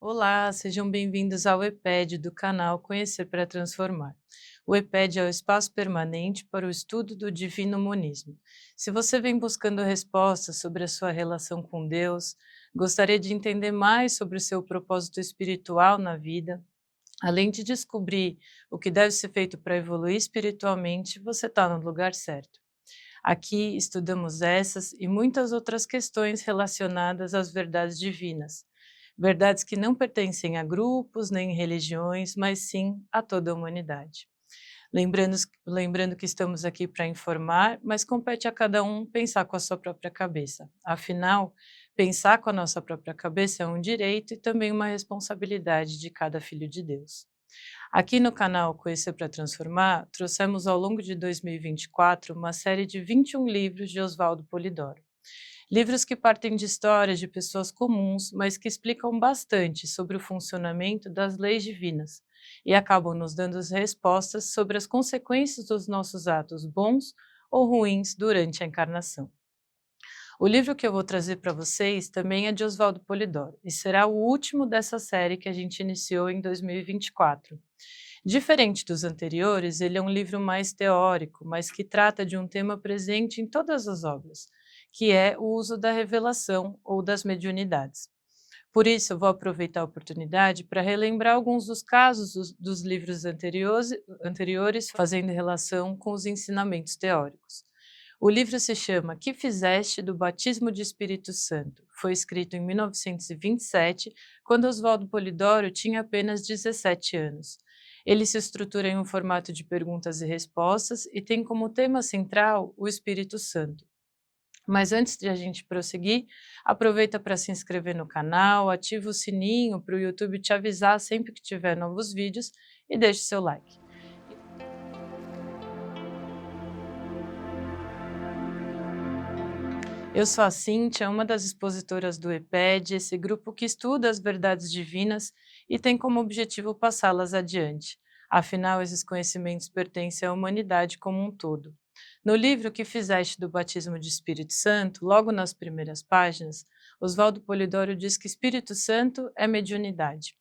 Olá, sejam bem-vindos ao EPED do canal Conhecer para Transformar. O EPED é o espaço permanente para o estudo do Divino Monismo. Se você vem buscando respostas sobre a sua relação com Deus, gostaria de entender mais sobre o seu propósito espiritual na vida, além de descobrir o que deve ser feito para evoluir espiritualmente, você está no lugar certo. Aqui estudamos essas e muitas outras questões relacionadas às verdades divinas. Verdades que não pertencem a grupos nem religiões, mas sim a toda a humanidade. Lembrando que estamos aqui para informar, mas compete a cada um pensar com a sua própria cabeça. Afinal, pensar com a nossa própria cabeça é um direito e também uma responsabilidade de cada filho de Deus. Aqui no canal Conhecer para Transformar, trouxemos ao longo de 2024 uma série de 21 livros de Oswaldo Polidoro. Livros que partem de histórias de pessoas comuns, mas que explicam bastante sobre o funcionamento das leis divinas e acabam nos dando as respostas sobre as consequências dos nossos atos bons ou ruins durante a encarnação. O livro que eu vou trazer para vocês também é de Oswaldo Polidoro e será o último dessa série que a gente iniciou em 2024. Diferente dos anteriores, ele é um livro mais teórico, mas que trata de um tema presente em todas as obras, que é o uso da revelação ou das mediunidades. Por isso, eu vou aproveitar a oportunidade para relembrar alguns dos casos dos livros anteriores, fazendo relação com os ensinamentos teóricos. O livro se chama Que Fizeste do Batismo de Espírito Santo. Foi escrito em 1927, quando Oswaldo Polidoro tinha apenas 17 anos. Ele se estrutura em um formato de perguntas e respostas e tem como tema central o Espírito Santo. Mas antes de a gente prosseguir, aproveita para se inscrever no canal, ativa o sininho para o YouTube te avisar sempre que tiver novos vídeos e deixe seu like. Eu sou a Cíntia, uma das expositoras do EPED, esse grupo que estuda as verdades divinas e tem como objetivo passá-las adiante. Afinal, esses conhecimentos pertencem à humanidade como um todo. No livro Que Fizeste do Batismo de Espírito Santo, logo nas primeiras páginas, Oswaldo Polidoro diz que Espírito Santo é mediunidade.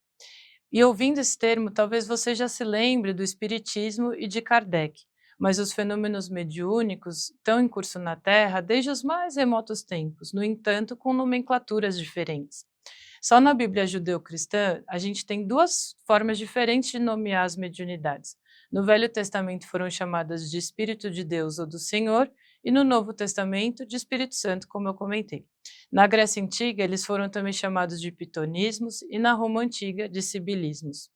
E ouvindo esse termo, talvez você já se lembre do Espiritismo e de Kardec, mas os fenômenos mediúnicos estão em curso na Terra desde os mais remotos tempos, no entanto, com nomenclaturas diferentes. Só na Bíblia judeu-cristã, a gente tem duas formas diferentes de nomear as mediunidades. No Velho Testamento foram chamadas de Espírito de Deus ou do Senhor, e no Novo Testamento de Espírito Santo, como eu comentei. Na Grécia Antiga, eles foram também chamados de pitonismos e na Roma Antiga de sibilismos.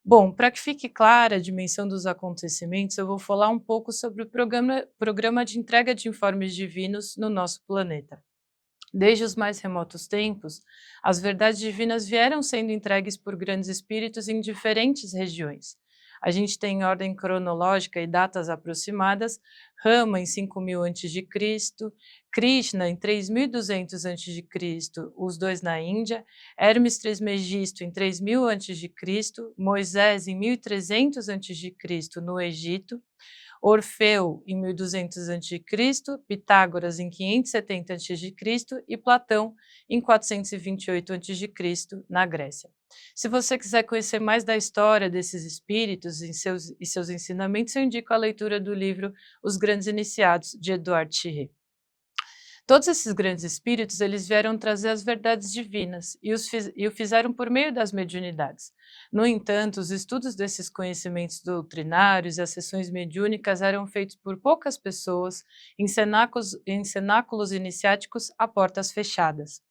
Bom, para que fique clara a dimensão dos acontecimentos, eu vou falar um pouco sobre o programa de entrega de informes divinos no nosso planeta. Desde os mais remotos tempos, as verdades divinas vieram sendo entregues por grandes espíritos em diferentes regiões. A gente tem em ordem cronológica e datas aproximadas, Rama em 5000 a.C., Krishna em 3200 a.C., os dois na Índia, Hermes Trismegisto em 3000 a.C., Moisés em 1300 a.C. no Egito, Orfeu em 1200 a.C., Pitágoras em 570 a.C. e Platão em 428 a.C. na Grécia. Se você quiser conhecer mais da história desses espíritos e seus ensinamentos, eu indico a leitura do livro Os Grandes Iniciados, de Edouard Thierry. Todos esses grandes espíritos, eles vieram trazer as verdades divinas e o fizeram por meio das mediunidades. No entanto, os estudos desses conhecimentos doutrinários e as sessões mediúnicas eram feitos por poucas pessoas em cenáculos iniciáticos a portas fechadas.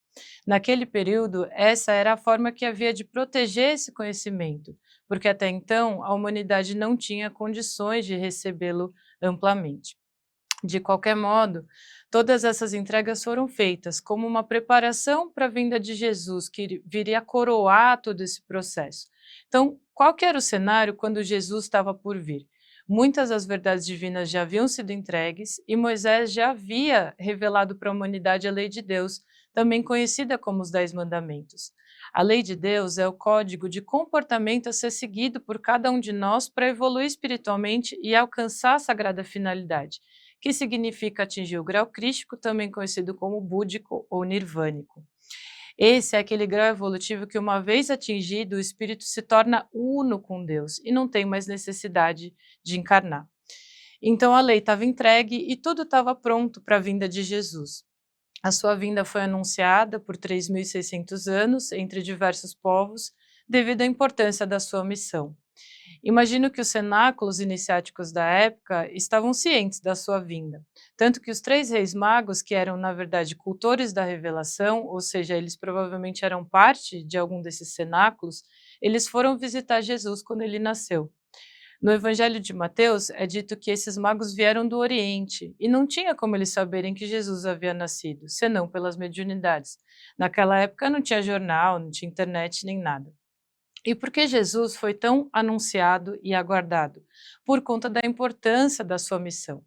Naquele período, essa era a forma que havia de proteger esse conhecimento, porque até então a humanidade não tinha condições de recebê-lo amplamente. De qualquer modo, todas essas entregas foram feitas como uma preparação para a vinda de Jesus, que viria coroar todo esse processo. Então, qual que era o cenário quando Jesus estava por vir? Muitas das verdades divinas já haviam sido entregues e Moisés já havia revelado para a humanidade a lei de Deus, também conhecida como os 10 Mandamentos. A lei de Deus é o código de comportamento a ser seguido por cada um de nós para evoluir espiritualmente e alcançar a sagrada finalidade, que significa atingir o grau crístico, também conhecido como búdico ou nirvânico. Esse é aquele grau evolutivo que, uma vez atingido, o espírito se torna uno com Deus e não tem mais necessidade de encarnar. Então a lei estava entregue e tudo estava pronto para a vinda de Jesus. A sua vinda foi anunciada por 3.600 anos entre diversos povos, devido à importância da sua missão. Imagino que os cenáculos iniciáticos da época estavam cientes da sua vinda, tanto que os três reis magos, que eram na verdade cultores da revelação, ou seja, eles provavelmente eram parte de algum desses cenáculos, eles foram visitar Jesus quando ele nasceu. No Evangelho de Mateus é dito que esses magos vieram do Oriente e não tinha como eles saberem que Jesus havia nascido, senão pelas mediunidades. Naquela época não tinha jornal, não tinha internet nem nada. E por que Jesus foi tão anunciado e aguardado? Por conta da importância da sua missão.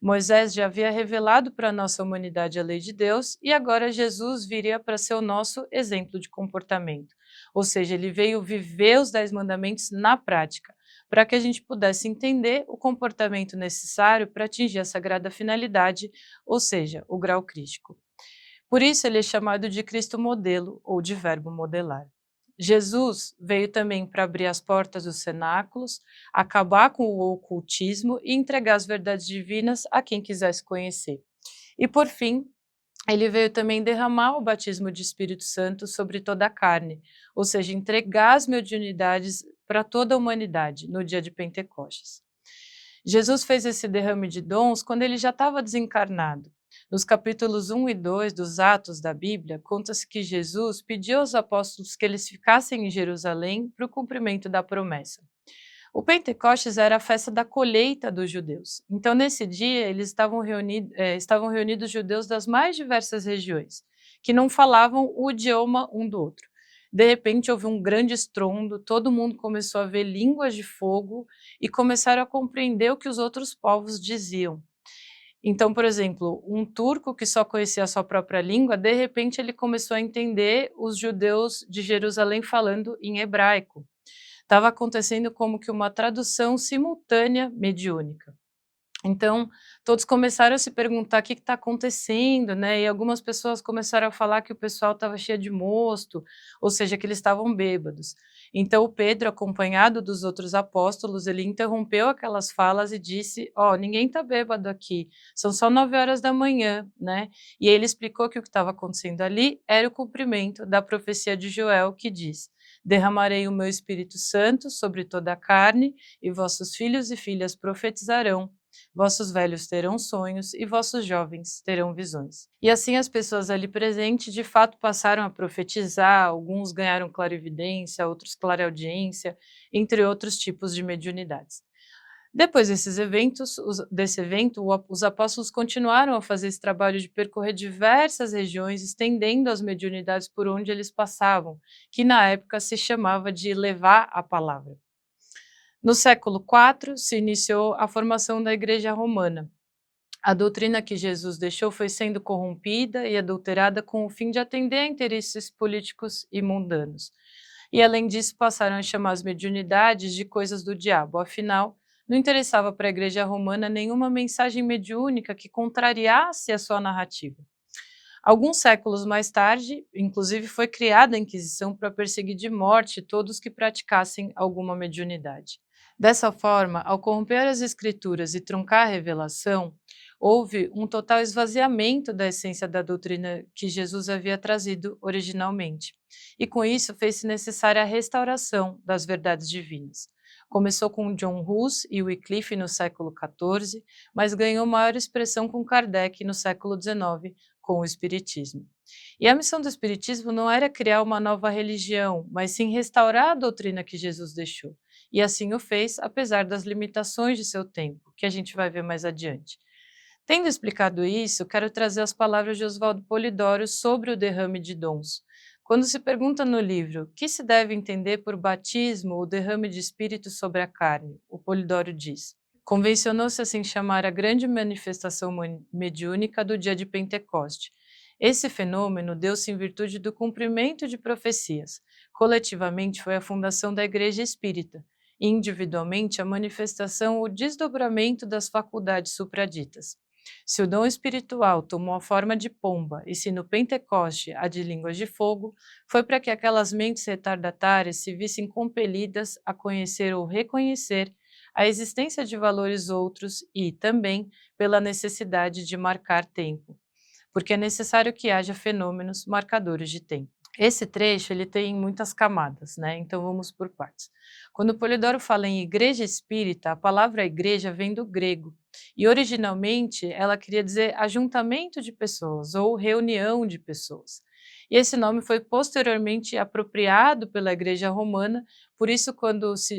Moisés já havia revelado para a nossa humanidade a lei de Deus e agora Jesus viria para ser o nosso exemplo de comportamento. Ou seja, ele veio viver os 10 mandamentos na prática, para que a gente pudesse entender o comportamento necessário para atingir a sagrada finalidade, ou seja, o grau crístico. Por isso ele é chamado de Cristo modelo ou de verbo modelar. Jesus veio também para abrir as portas dos cenáculos, acabar com o ocultismo e entregar as verdades divinas a quem quisesse conhecer. E por fim, ele veio também derramar o batismo de Espírito Santo sobre toda a carne, ou seja, entregar as mediunidades para toda a humanidade no dia de Pentecostes. Jesus fez esse derrame de dons quando ele já estava desencarnado. Nos capítulos 1 e 2 dos Atos da Bíblia, conta-se que Jesus pediu aos apóstolos que eles ficassem em Jerusalém para o cumprimento da promessa. O Pentecostes era a festa da colheita dos judeus. Então, nesse dia, eles estavam reunidos judeus das mais diversas regiões, que não falavam o idioma um do outro. De repente, houve um grande estrondo, todo mundo começou a ver línguas de fogo e começaram a compreender o que os outros povos diziam. Então, por exemplo, um turco que só conhecia a sua própria língua, de repente ele começou a entender os judeus de Jerusalém falando em hebraico. Estava acontecendo como que uma tradução simultânea mediúnica. Então, todos começaram a se perguntar o que está acontecendo, né? E algumas pessoas começaram a falar que o pessoal estava cheio de mosto, ou seja, que eles estavam bêbados. Então, o Pedro, acompanhado dos outros apóstolos, ele interrompeu aquelas falas e disse: Ó, ninguém está bêbado aqui, são só 9 horas da manhã, né? E ele explicou que o que estava acontecendo ali era o cumprimento da profecia de Joel, que diz: derramarei o meu Espírito Santo sobre toda a carne, e vossos filhos e filhas profetizarão. Vossos velhos terão sonhos e vossos jovens terão visões. E assim as pessoas ali presentes de fato passaram a profetizar, alguns ganharam clarividência, outros clareaudiência, entre outros tipos de mediunidades. Depois desse evento, os apóstolos continuaram a fazer esse trabalho de percorrer diversas regiões, estendendo as mediunidades por onde eles passavam, que na época se chamava de levar a palavra. No século IV, se iniciou a formação da Igreja Romana. A doutrina que Jesus deixou foi sendo corrompida e adulterada com o fim de atender a interesses políticos e mundanos. E, além disso, passaram a chamar as mediunidades de coisas do diabo. Afinal, não interessava para a Igreja Romana nenhuma mensagem mediúnica que contrariasse a sua narrativa. Alguns séculos mais tarde, inclusive, foi criada a Inquisição para perseguir de morte todos que praticassem alguma mediunidade. Dessa forma, ao corromper as escrituras e truncar a revelação, houve um total esvaziamento da essência da doutrina que Jesus havia trazido originalmente. E com isso fez-se necessária a restauração das verdades divinas. Começou com John Hus e Wycliffe no século XIV, mas ganhou maior expressão com Kardec no século XIX, com o Espiritismo. E a missão do Espiritismo não era criar uma nova religião, mas sim restaurar a doutrina que Jesus deixou. E assim o fez, apesar das limitações de seu tempo, que a gente vai ver mais adiante. Tendo explicado isso, quero trazer as palavras de Oswaldo Polidoro sobre o derrame de dons. Quando se pergunta no livro o que se deve entender por batismo ou derrame de espírito sobre a carne, o Polidoro diz: convencionou-se assim chamar a grande manifestação mediúnica do dia de Pentecoste. Esse fenômeno deu-se em virtude do cumprimento de profecias. Coletivamente foi a fundação da Igreja Espírita, e individualmente a manifestação ou desdobramento das faculdades supraditas. Se o dom espiritual tomou a forma de pomba e se no Pentecoste a de línguas de fogo, foi para que aquelas mentes retardatárias se vissem compelidas a conhecer ou reconhecer a existência de valores outros e, também, pela necessidade de marcar tempo, porque é necessário que haja fenômenos marcadores de tempo. Esse trecho ele tem muitas camadas, né? Então vamos por partes. Quando Polidoro fala em igreja espírita, a palavra igreja vem do grego e originalmente ela queria dizer ajuntamento de pessoas ou reunião de pessoas. E esse nome foi posteriormente apropriado pela Igreja Romana, por isso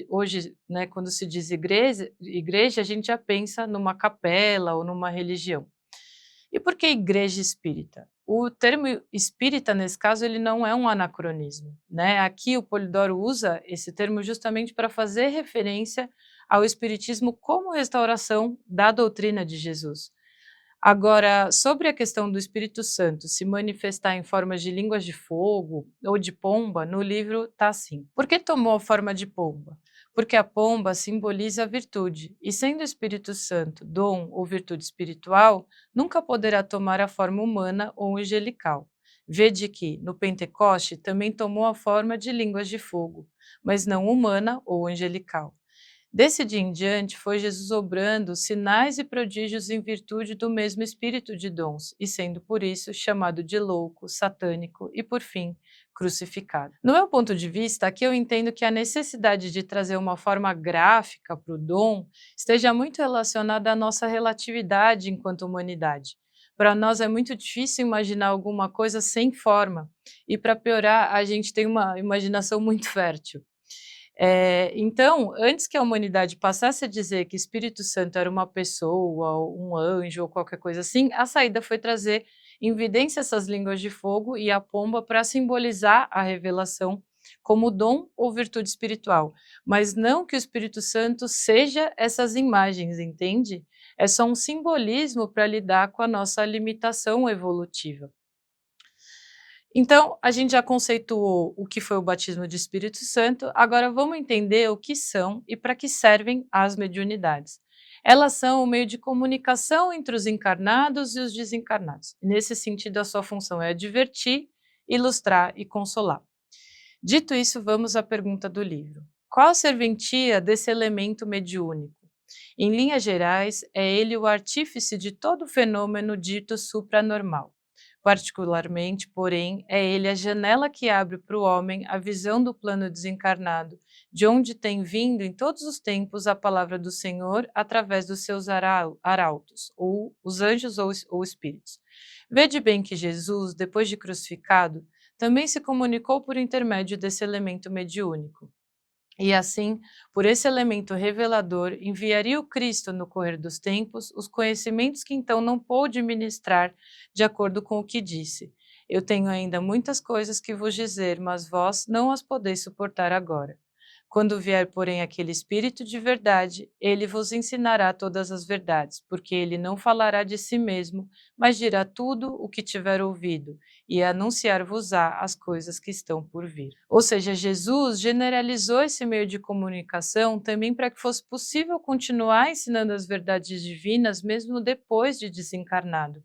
hoje, né, quando se diz igreja, a gente já pensa numa capela ou numa religião. E por que igreja espírita? O termo espírita, nesse caso, ele não é um anacronismo, né? Aqui o Polidoro usa esse termo justamente para fazer referência ao espiritismo como restauração da doutrina de Jesus. Agora, sobre a questão do Espírito Santo se manifestar em formas de línguas de fogo ou de pomba, no livro está assim. Por que tomou a forma de pomba? Porque a pomba simboliza a virtude, e sendo o Espírito Santo dom ou virtude espiritual, nunca poderá tomar a forma humana ou angelical. Vede que, no Pentecoste, também tomou a forma de línguas de fogo, mas não humana ou angelical. Desse dia em diante, foi Jesus obrando sinais e prodígios em virtude do mesmo espírito de dons, e sendo por isso chamado de louco, satânico e, por fim, crucificado. No meu ponto de vista, aqui eu entendo que a necessidade de trazer uma forma gráfica para o dom esteja muito relacionada à nossa relatividade enquanto humanidade. Para nós é muito difícil imaginar alguma coisa sem forma, e para piorar, a gente tem uma imaginação muito fértil. Então, antes que a humanidade passasse a dizer que Espírito Santo era uma pessoa, um anjo ou qualquer coisa assim, a saída foi trazer em evidência essas línguas de fogo e a pomba para simbolizar a revelação como dom ou virtude espiritual, mas não que o Espírito Santo seja essas imagens, entende? É só um simbolismo para lidar com a nossa limitação evolutiva. Então, a gente já conceituou o que foi o batismo de Espírito Santo, agora vamos entender o que são e para que servem as mediunidades. Elas são o meio de comunicação entre os encarnados e os desencarnados. Nesse sentido, a sua função é divertir, ilustrar e consolar. Dito isso, vamos à pergunta do livro. Qual a serventia desse elemento mediúnico? Em linhas gerais, é ele o artífice de todo fenômeno dito supranormal. Particularmente, porém, é ele a janela que abre para o homem a visão do plano desencarnado, de onde tem vindo em todos os tempos a palavra do Senhor através dos seus arautos, ou os anjos ou espíritos. Vede bem que Jesus, depois de crucificado, também se comunicou por intermédio desse elemento mediúnico. E assim, por esse elemento revelador, enviaria o Cristo no correr dos tempos os conhecimentos que então não pôde ministrar, de acordo com o que disse. Eu tenho ainda muitas coisas que vos dizer, mas vós não as podeis suportar agora. Quando vier, porém, aquele Espírito de verdade, ele vos ensinará todas as verdades, porque ele não falará de si mesmo, mas dirá tudo o que tiver ouvido, e anunciar-vos-á as coisas que estão por vir. Ou seja, Jesus generalizou esse meio de comunicação também para que fosse possível continuar ensinando as verdades divinas mesmo depois de desencarnado,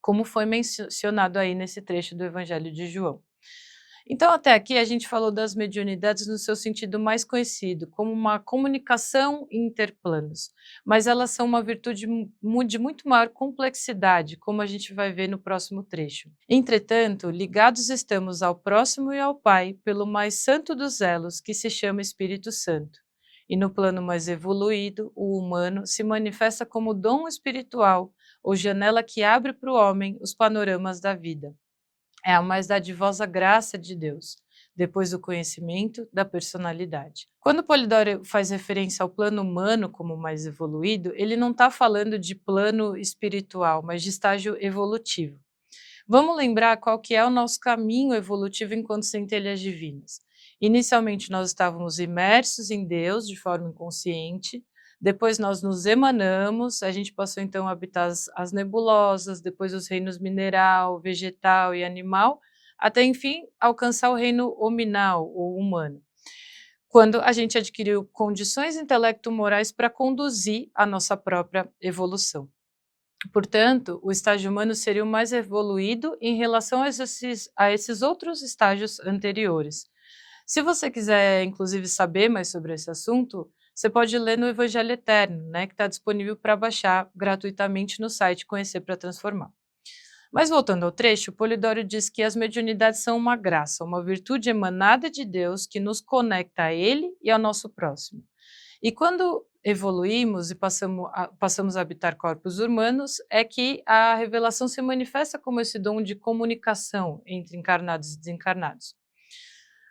como foi mencionado aí nesse trecho do Evangelho de João. Então, até aqui a gente falou das mediunidades no seu sentido mais conhecido, como uma comunicação interplanos, mas elas são uma virtude de muito maior complexidade, como a gente vai ver no próximo trecho. Entretanto, ligados estamos ao próximo e ao Pai pelo mais santo dos elos, que se chama Espírito Santo. E no plano mais evoluído, o humano se manifesta como dom espiritual, ou janela que abre para o homem os panoramas da vida. É a mais dadivosa graça de Deus, depois do conhecimento da personalidade. Quando Polidoro faz referência ao plano humano como mais evoluído, ele não está falando de plano espiritual, mas de estágio evolutivo. Vamos lembrar qual que é o nosso caminho evolutivo enquanto centelhas divinas. Inicialmente nós estávamos imersos em Deus de forma inconsciente, depois nós nos emanamos, a gente passou então a habitar as nebulosas, depois os reinos mineral, vegetal e animal, até enfim alcançar o reino hominal ou humano, quando a gente adquiriu condições intelecto-morais para conduzir a nossa própria evolução. Portanto, o estágio humano seria o mais evoluído em relação a esses outros estágios anteriores. Se você quiser, inclusive, saber mais sobre esse assunto, você pode ler no Evangelho Eterno, né, que está disponível para baixar gratuitamente no site Conhecer para Transformar. Mas voltando ao trecho, Polidoro diz que as mediunidades são uma graça, uma virtude emanada de Deus que nos conecta a Ele e ao nosso próximo. E quando evoluímos e passamos a habitar corpos humanos, é que a revelação se manifesta como esse dom de comunicação entre encarnados e desencarnados.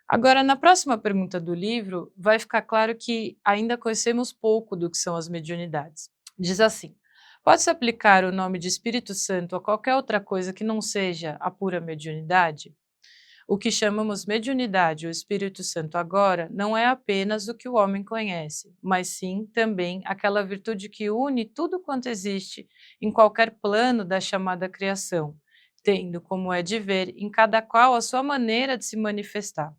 Agora, na próxima pergunta do livro, vai ficar claro que ainda conhecemos pouco do que são as mediunidades. Diz assim: pode-se aplicar o nome de Espírito Santo a qualquer outra coisa que não seja a pura mediunidade? O que chamamos mediunidade ou Espírito Santo agora não é apenas o que o homem conhece, mas sim também aquela virtude que une tudo quanto existe em qualquer plano da chamada criação, tendo, como é de ver, em cada qual a sua maneira de se manifestar.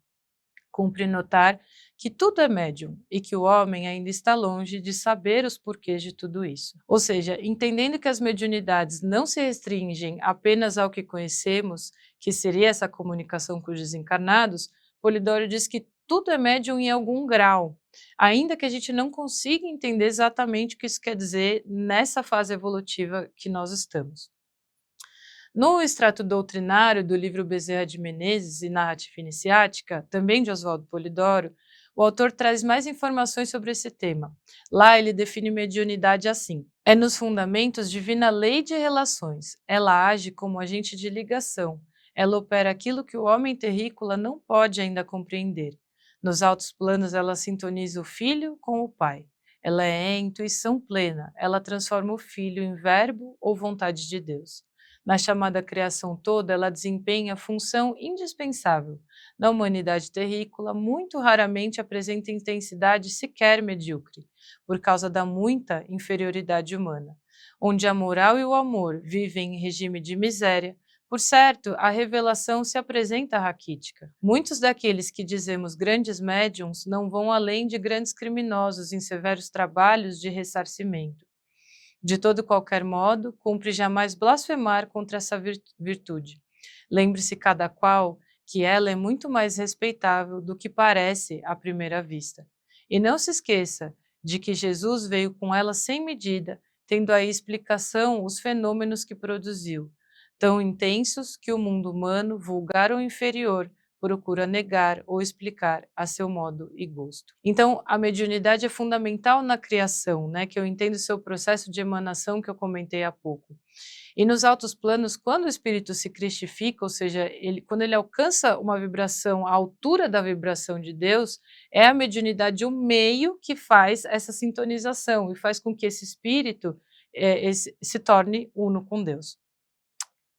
Cumpre notar que tudo é médium e que o homem ainda está longe de saber os porquês de tudo isso. Ou seja, entendendo que as mediunidades não se restringem apenas ao que conhecemos, que seria essa comunicação com os desencarnados, Polidoro diz que tudo é médium em algum grau, ainda que a gente não consiga entender exatamente o que isso quer dizer nessa fase evolutiva que nós estamos. No extrato doutrinário do livro Bezerra de Menezes e Narrativa Iniciática, também de Oswaldo Polidoro, o autor traz mais informações sobre esse tema. Lá ele define mediunidade assim: é nos fundamentos divina lei de relações. Ela age como agente de ligação. Ela opera aquilo que o homem terrícola não pode ainda compreender. Nos altos planos ela sintoniza o filho com o pai. Ela é intuição plena. Ela transforma o filho em verbo ou vontade de Deus. Na chamada criação toda, ela desempenha função indispensável. Na humanidade terrícola, muito raramente apresenta intensidade sequer medíocre, por causa da muita inferioridade humana. Onde a moral e o amor vivem em regime de miséria, por certo, a revelação se apresenta raquítica. Muitos daqueles que dizemos grandes médiums não vão além de grandes criminosos em severos trabalhos de ressarcimento. De todo qualquer modo, cumpre jamais blasfemar contra essa virtude. Lembre-se cada qual que ela é muito mais respeitável do que parece à primeira vista. E não se esqueça de que Jesus veio com ela sem medida, tendo aí explicação os fenômenos que produziu, tão intensos que o mundo humano, vulgar ou inferior, procura negar ou explicar a seu modo e gosto. Então, a mediunidade é fundamental na criação, né? Que eu entendo o seu processo de emanação que eu comentei há pouco. E nos altos planos, quando o espírito se cristifica, ou seja, quando ele alcança uma vibração à altura da vibração de Deus, é a mediunidade o meio que faz essa sintonização e faz com que esse espírito se torne uno com Deus.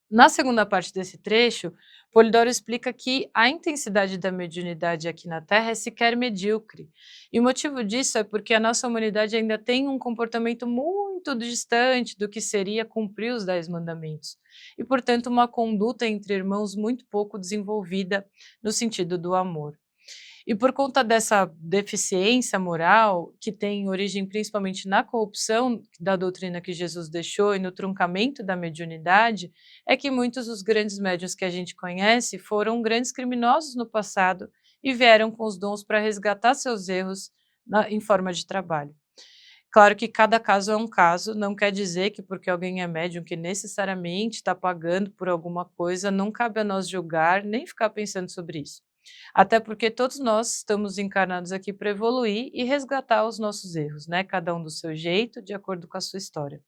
Na segunda parte desse trecho, Polidoro explica que a intensidade da mediunidade aqui na Terra é sequer medíocre. E o motivo disso é porque a nossa humanidade ainda tem um comportamento muito distante do que seria cumprir os 10 mandamentos. E, portanto, uma conduta entre irmãos muito pouco desenvolvida no sentido do amor. E por conta dessa deficiência moral, que tem origem principalmente na corrupção da doutrina que Jesus deixou e no truncamento da mediunidade, é que muitos dos grandes médiuns que a gente conhece foram grandes criminosos no passado e vieram com os dons para resgatar seus erros em forma de trabalho. Claro que cada caso é um caso, não quer dizer que porque alguém é médium que necessariamente está pagando por alguma coisa, não cabe a nós julgar nem ficar pensando sobre isso. Até porque todos nós estamos encarnados aqui para evoluir e resgatar os nossos erros, né? Cada um do seu jeito, de acordo com a sua história.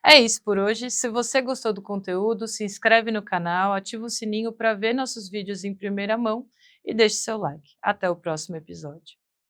É isso por hoje. Se você gostou do conteúdo, se inscreve no canal, ativa o sininho para ver nossos vídeos em primeira mão e deixe seu like. Até o próximo episódio.